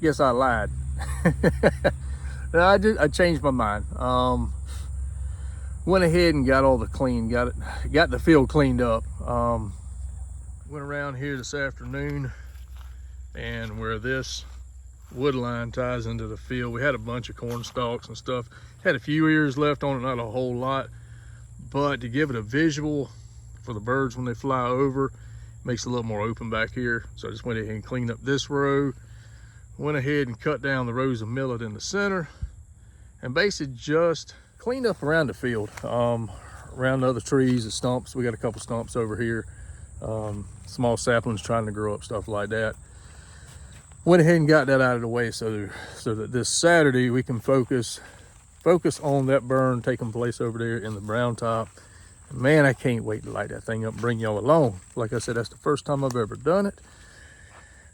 Guess I lied. No, I changed my mind. Went ahead and got all the got the field cleaned up. Went around here this afternoon, and where this wood line ties into the field, we had a bunch of corn stalks and stuff. Had a few ears left on it, not a whole lot, but to give it a visual for the birds when they fly over, makes it a little more open back here. So I just went ahead and cleaned up this row, went ahead and cut down the rows of millet in the center, and basically just cleaned up around the field, around the other trees, the stumps. We got a couple stumps over here, small saplings trying to grow up, stuff like that. Went ahead and got that out of the way so that this Saturday we can focus on that burn taking place over there in the brown top. Man, I can't wait to light that thing up and bring y'all along. Like I said, that's the first time I've ever done it.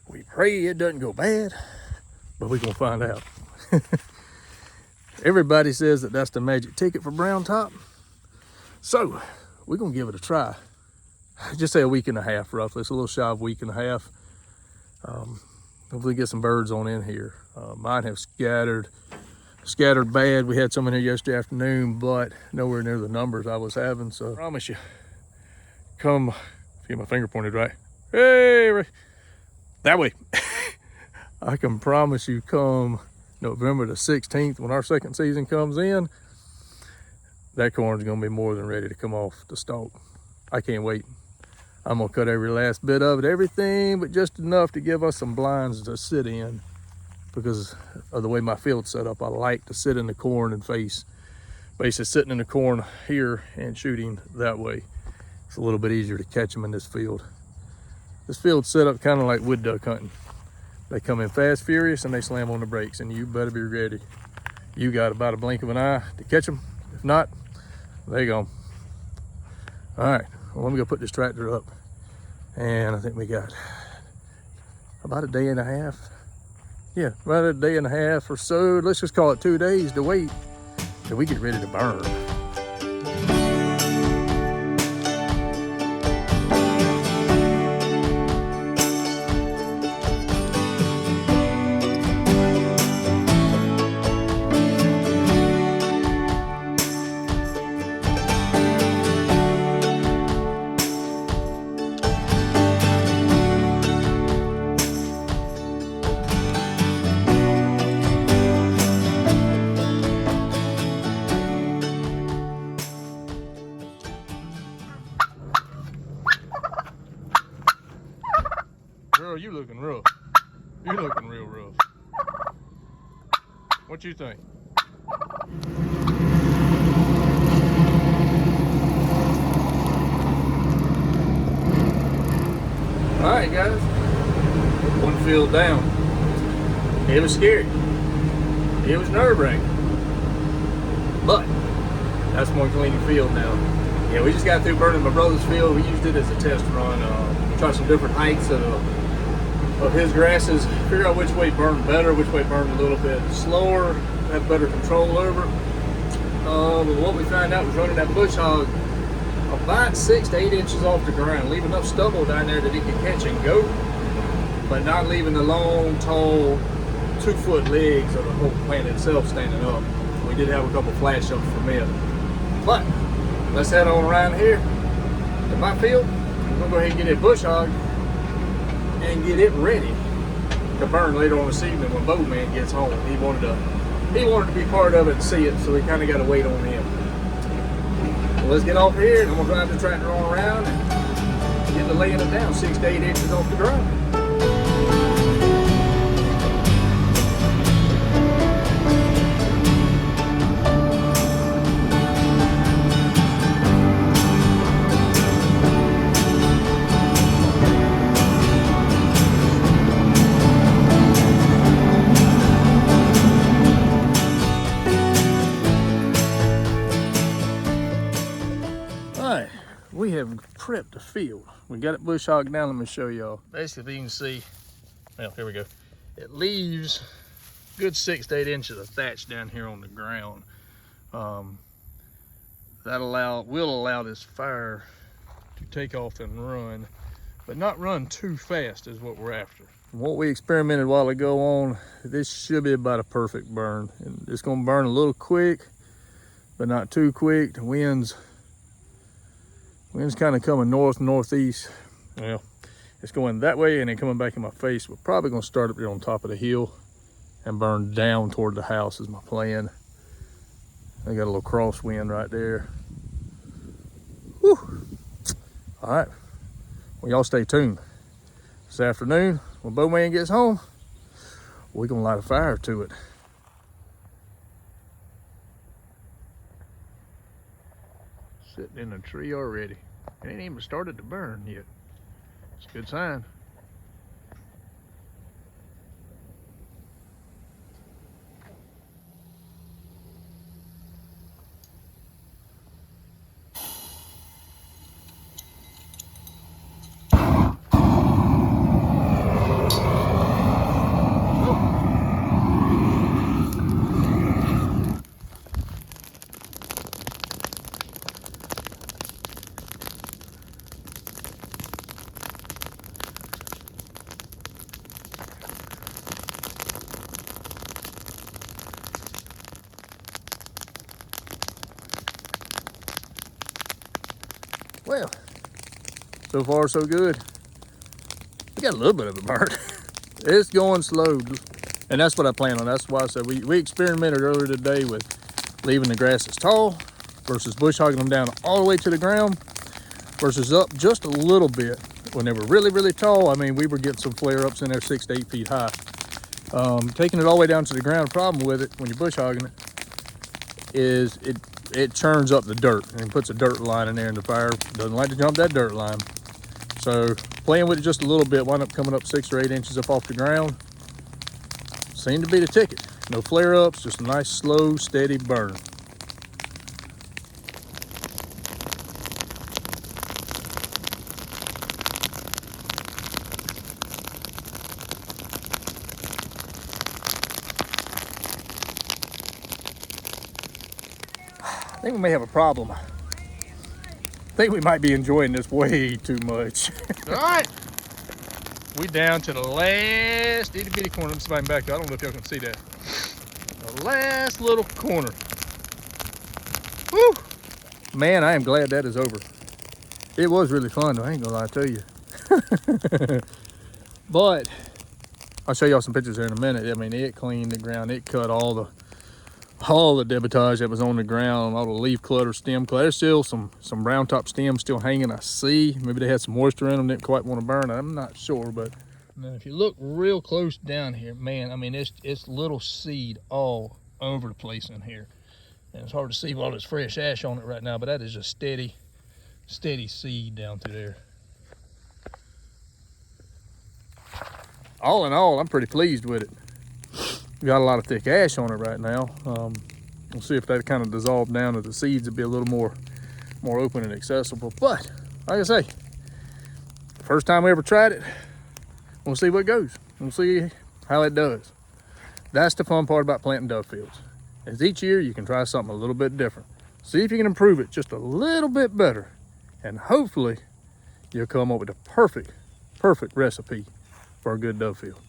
We pray it doesn't go bad, but we're gonna find out. Everybody says that that's the magic ticket for brown top, so we're gonna give it a try. Just say a week and a half roughly. It's a little shy of a week and a half. Hopefully get some birds on in here. Mine have scattered bad. We had some in here yesterday afternoon, but nowhere near the numbers I was having. So I promise you, come, get my finger pointed right. Hey, that way. I can promise you, come November the 16th, when our second season comes in, that corn's gonna be more than ready to come off the stalk. I can't wait. I'm gonna cut every last bit of it, everything, but just enough to give us some blinds to sit in. Because of the way my field's set up, I like to sit in the corn and face, basically sitting in the corn here and shooting that way. It's a little bit easier to catch them in this field. This field's set up kind of like wood duck hunting. They come in fast, furious, and they slam on the brakes, and you better be ready. You got about a blink of an eye to catch them. If not, they go. All right, well, let me go put this tractor up. And I think we got about a day and a half. Yeah, about a day and a half or so. Let's just call it 2 days to wait till we get ready to burn. Girl, you looking rough. You looking real rough. What you think? All right, guys. One field down. It was scary. It was nerve-wracking. But that's one cleaning field now. Yeah, we just got through burning my brother's field. We used it as a test run. Try some different heights of his grasses, figure out which way burned better, which way burned a little bit slower, have better control over it. And what we found out was running that bush hog about 6 to 8 inches off the ground, leave enough stubble down there that he could catch and go, but not leaving the long, tall, 2-foot legs of the whole plant itself standing up. We did have a couple flash ups from it. But let's head on around here to my field. We're gonna go ahead and get a bush hog and get it ready to burn later on this evening when Bo Man gets home. He wanted to be part of it and see it, so we kind of got to wait on him. So let's get off here, and I'm gonna drive the tractor on around and get to laying it down 6 to 8 inches off the ground. We have prepped the field. We got it bush hogged down. Let me show y'all. Basically, you can see, well, here we go. It leaves good 6 to 8 inches of thatch down here on the ground. That will allow this fire to take off and run, but not run too fast is what we're after. From what we experimented a while ago on, this should be about a perfect burn. And it's gonna burn a little quick, but not too quick. The wind's kind of coming north, northeast. Well, it's going that way and then coming back in my face. We're probably gonna start up here on top of the hill and burn down toward the house is my plan. I got a little crosswind right there. Whew. All right, well, y'all stay tuned. This afternoon, when Bowman gets home, we're gonna light a fire to it. Sitting in a tree already. It ain't even started to burn yet. It's a good sign. Well, so far so good. We got a little bit of it burnt. It's going slow, and that's what I plan on. That's why I said we experimented earlier today with leaving the grasses tall versus bush hogging them down all the way to the ground versus up just a little bit. When they were really, really tall, I mean, we were getting some flare-ups in there 6 to 8 feet high. Taking it all the way down to the ground, the problem with it when you're bush hogging it is it churns up the dirt and puts a dirt line in there, and the fire doesn't like to jump that dirt line. So playing with it just a little bit, wound up coming up 6 or 8 inches up off the ground. Seemed to be the ticket. No flare-ups, just a nice, slow, steady burn. I think we may have a problem. I think we might be enjoying this way too much. All right, we down to the last itty bitty corner. Somebody back there. I don't know if y'all can see that. The last little corner. Woo! Man, I am glad that is over. It was really fun though, I ain't gonna lie to you. But I'll show y'all some pictures here in a minute. I mean, it cleaned the ground. It cut all the debitage that was on the ground, all the leaf clutter, stem clutter. There's still some brown top stems still hanging, I see. Maybe they had some moisture in them, didn't quite want to burn. I'm not sure, but now if you look real close down here, man, I mean, it's little seed all over the place in here. And it's hard to see with all this fresh ash on it right now, but that is just steady seed down through there. All in all, I'm pretty pleased with it. Got a lot of thick ash on it right now. We'll see if that kind of dissolved down to the seeds would be a little more open and accessible. But like I say, first time we ever tried it, we'll see what goes. We'll see how it does. That's the fun part about planting dove fields, is each year you can try something a little bit different. See if you can improve it just a little bit better, and hopefully you'll come up with a perfect recipe for a good dove field.